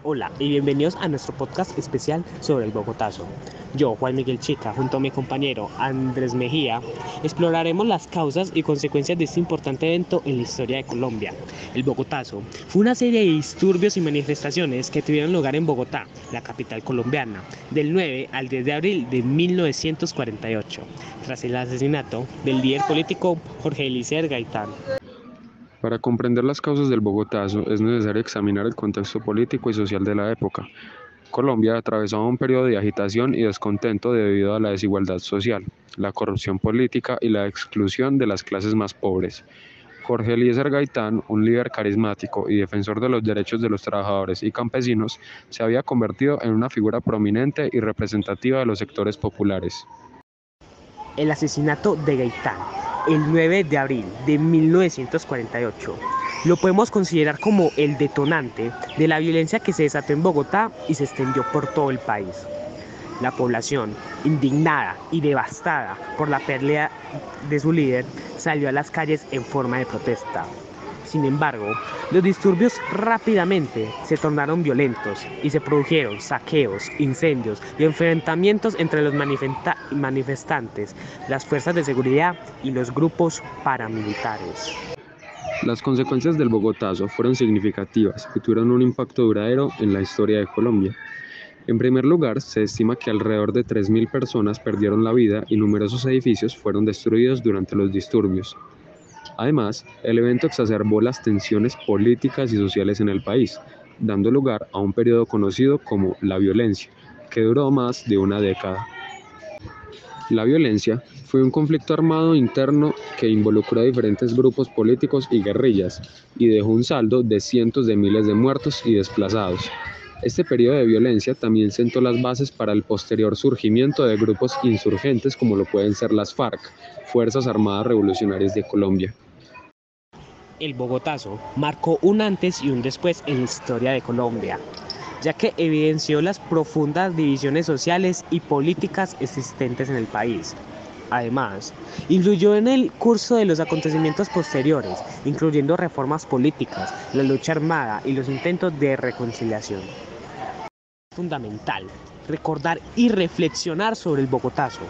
Hola y bienvenidos a nuestro podcast especial sobre el Bogotazo. Yo, Juan Miguel Chica, junto a mi compañero Andrés Mejía, exploraremos las causas y consecuencias de este importante evento en la historia de Colombia. El Bogotazo fue una serie de disturbios y manifestaciones que tuvieron lugar en Bogotá, la capital colombiana, del 9 al 10 de abril de 1948, tras el asesinato del líder político Jorge Eliezer Gaitán. Para comprender las causas del Bogotazo es necesario examinar el contexto político y social de la época. Colombia atravesaba un periodo de agitación y descontento debido a la desigualdad social, la corrupción política y la exclusión de las clases más pobres. Jorge Eliezer Gaitán, un líder carismático y defensor de los derechos de los trabajadores y campesinos, se había convertido en una figura prominente y representativa de los sectores populares. El asesinato de Gaitán, el 9 de abril de 1948, lo podemos considerar como el detonante de la violencia que se desató en Bogotá y se extendió por todo el país. La población, indignada y devastada por la pérdida de su líder, salió a las calles en forma de protesta. Sin embargo, los disturbios rápidamente se tornaron violentos y se produjeron saqueos, incendios y enfrentamientos entre los manifestantes, las fuerzas de seguridad y los grupos paramilitares. Las consecuencias del Bogotazo fueron significativas y tuvieron un impacto duradero en la historia de Colombia. En primer lugar, se estima que alrededor de 3.000 personas perdieron la vida y numerosos edificios fueron destruidos durante los disturbios. Además, el evento exacerbó las tensiones políticas y sociales en el país, dando lugar a un periodo conocido como la violencia, que duró más de una década. La violencia fue un conflicto armado interno que involucró a diferentes grupos políticos y guerrillas, y dejó un saldo de cientos de miles de muertos y desplazados. Este periodo de violencia también sentó las bases para el posterior surgimiento de grupos insurgentes como lo pueden ser las FARC, Fuerzas Armadas Revolucionarias de Colombia. El Bogotazo marcó un antes y un después en la historia de Colombia, ya que evidenció las profundas divisiones sociales y políticas existentes en el país. Además, influyó en el curso de los acontecimientos posteriores, incluyendo reformas políticas, la lucha armada y los intentos de reconciliación. Es fundamental recordar y reflexionar sobre el Bogotazo,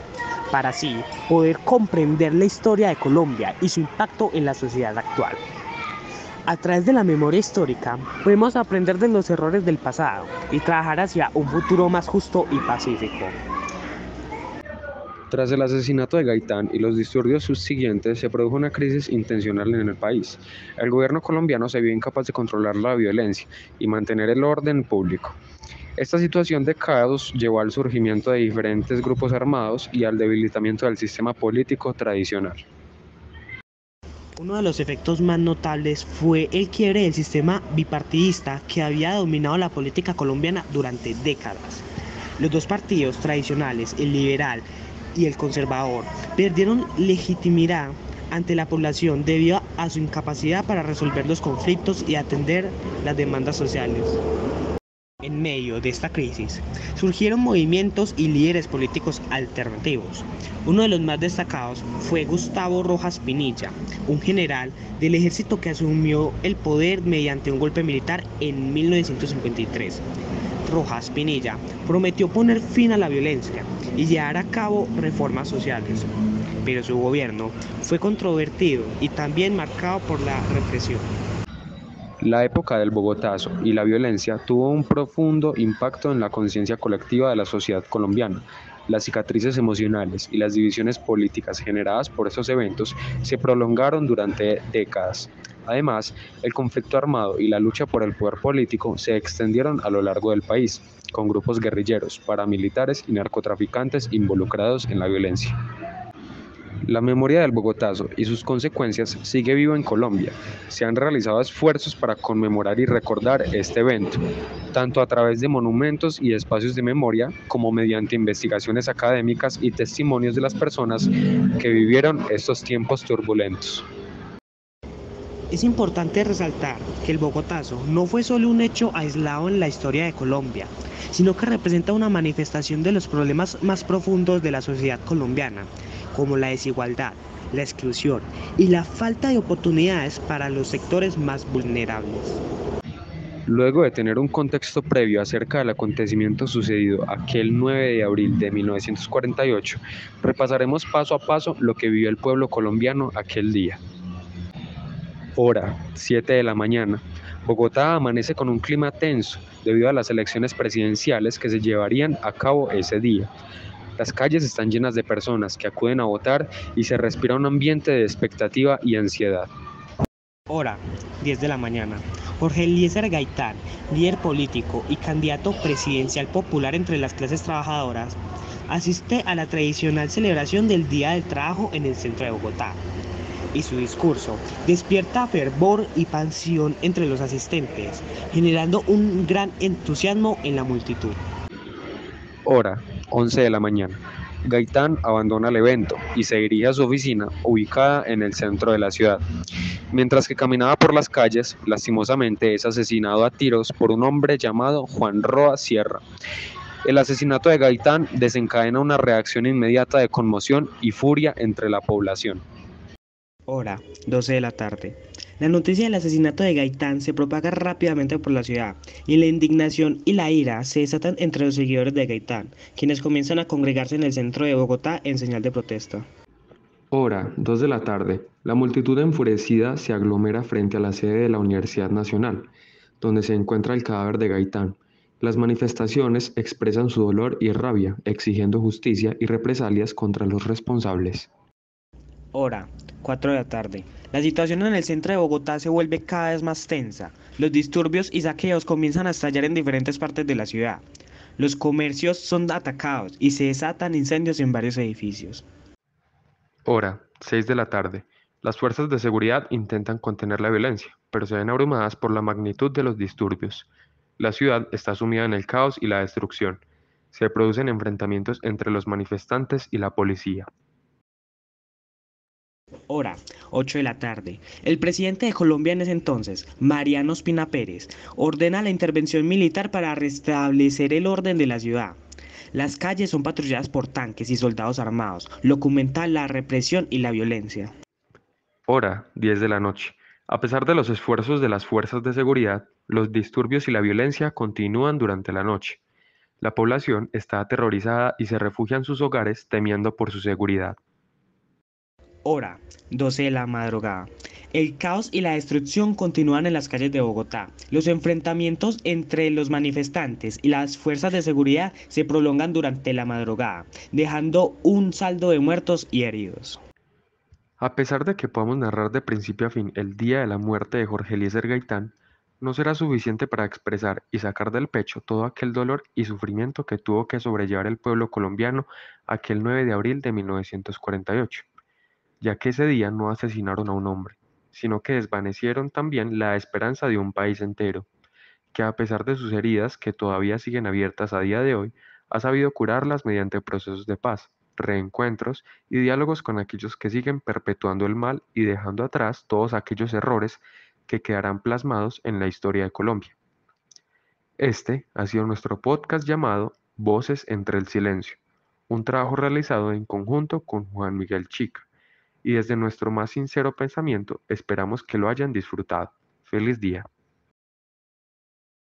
para así poder comprender la historia de Colombia y su impacto en la sociedad actual. A través de la memoria histórica, podemos aprender de los errores del pasado y trabajar hacia un futuro más justo y pacífico. Tras el asesinato de Gaitán y los disturbios subsiguientes, se produjo una crisis intencional en el país. El gobierno colombiano se vio incapaz de controlar la violencia y mantener el orden público. Esta situación de caos llevó al surgimiento de diferentes grupos armados y al debilitamiento del sistema político tradicional. Uno de los efectos más notables fue el quiebre del sistema bipartidista que había dominado la política colombiana durante décadas. Los dos partidos tradicionales, el liberal y el conservador, perdieron legitimidad ante la población debido a su incapacidad para resolver los conflictos y atender las demandas sociales. En medio de esta crisis, surgieron movimientos y líderes políticos alternativos. Uno de los más destacados fue Gustavo Rojas Pinilla, un general del ejército que asumió el poder mediante un golpe militar en 1953. Rojas Pinilla prometió poner fin a la violencia y llevar a cabo reformas sociales, pero su gobierno fue controvertido y también marcado por la represión. La época del Bogotazo y la violencia tuvo un profundo impacto en la conciencia colectiva de la sociedad colombiana. Las cicatrices emocionales y las divisiones políticas generadas por estos eventos se prolongaron durante décadas. Además, el conflicto armado y la lucha por el poder político se extendieron a lo largo del país, con grupos guerrilleros, paramilitares y narcotraficantes involucrados en la violencia. La memoria del Bogotazo y sus consecuencias sigue viva en Colombia. Se han realizado esfuerzos para conmemorar y recordar este evento, tanto a través de monumentos y espacios de memoria, como mediante investigaciones académicas y testimonios de las personas que vivieron estos tiempos turbulentos. Es importante resaltar que el Bogotazo no fue solo un hecho aislado en la historia de Colombia, sino que representa una manifestación de los problemas más profundos de la sociedad colombiana, como la desigualdad, la exclusión y la falta de oportunidades para los sectores más vulnerables. Luego de tener un contexto previo acerca del acontecimiento sucedido aquel 9 de abril de 1948, repasaremos paso a paso lo que vivió el pueblo colombiano aquel día. Hora, 7 de la mañana. Bogotá amanece con un clima tenso debido a las elecciones presidenciales que se llevarían a cabo ese día. Las calles están llenas de personas que acuden a votar y se respira un ambiente de expectativa y ansiedad. Hora, 10 de la mañana. Jorge Eliezer Gaitán, líder político y candidato presidencial popular entre las clases trabajadoras, asiste a la tradicional celebración del Día del Trabajo en el centro de Bogotá. Y su discurso despierta fervor y pasión entre los asistentes, generando un gran entusiasmo en la multitud. Hora, 11 de la mañana. Gaitán abandona el evento y se dirige a su oficina ubicada en el centro de la ciudad. Mientras que caminaba por las calles, lastimosamente es asesinado a tiros por un hombre llamado Juan Roa Sierra. El asesinato de Gaitán desencadena una reacción inmediata de conmoción y furia entre la población. Hora, 12 de la tarde. La noticia del asesinato de Gaitán se propaga rápidamente por la ciudad, y la indignación y la ira se desatan entre los seguidores de Gaitán, quienes comienzan a congregarse en el centro de Bogotá en señal de protesta. Hora, 2 de la tarde. La multitud enfurecida se aglomera frente a la sede de la Universidad Nacional, donde se encuentra el cadáver de Gaitán. Las manifestaciones expresan su dolor y rabia, exigiendo justicia y represalias contra los responsables. Hora, 4 de la tarde. La situación en el centro de Bogotá se vuelve cada vez más tensa. Los disturbios y saqueos comienzan a estallar en diferentes partes de la ciudad. Los comercios son atacados y se desatan incendios en varios edificios. Hora, 6 de la tarde. Las fuerzas de seguridad intentan contener la violencia, pero se ven abrumadas por la magnitud de los disturbios. La ciudad está sumida en el caos y la destrucción. Se producen enfrentamientos entre los manifestantes y la policía. Hora, 8 de la tarde. El presidente de Colombia en ese entonces, Mariano Ospina Pérez, ordena la intervención militar para restablecer el orden de la ciudad. Las calles son patrulladas por tanques y soldados armados, lo que aumenta la represión y la violencia. Hora, 10 de la noche. A pesar de los esfuerzos de las fuerzas de seguridad, los disturbios y la violencia continúan durante la noche. La población está aterrorizada y se refugia en sus hogares temiendo por su seguridad. Hora, 12 de la madrugada. El caos y la destrucción continúan en las calles de Bogotá. Los enfrentamientos entre los manifestantes y las fuerzas de seguridad se prolongan durante la madrugada, dejando un saldo de muertos y heridos. A pesar de que podamos narrar de principio a fin el día de la muerte de Jorge Eliezer Gaitán, no será suficiente para expresar y sacar del pecho todo aquel dolor y sufrimiento que tuvo que sobrellevar el pueblo colombiano aquel 9 de abril de 1948, ya que ese día no asesinaron a un hombre, sino que desvanecieron también la esperanza de un país entero, que a pesar de sus heridas que todavía siguen abiertas a día de hoy, ha sabido curarlas mediante procesos de paz, reencuentros y diálogos con aquellos que siguen perpetuando el mal y dejando atrás todos aquellos errores que quedarán plasmados en la historia de Colombia. Este ha sido nuestro podcast llamado Voces entre el Silencio, un trabajo realizado en conjunto con Juan Miguel Chica, y desde nuestro más sincero pensamiento esperamos que lo hayan disfrutado. Feliz día.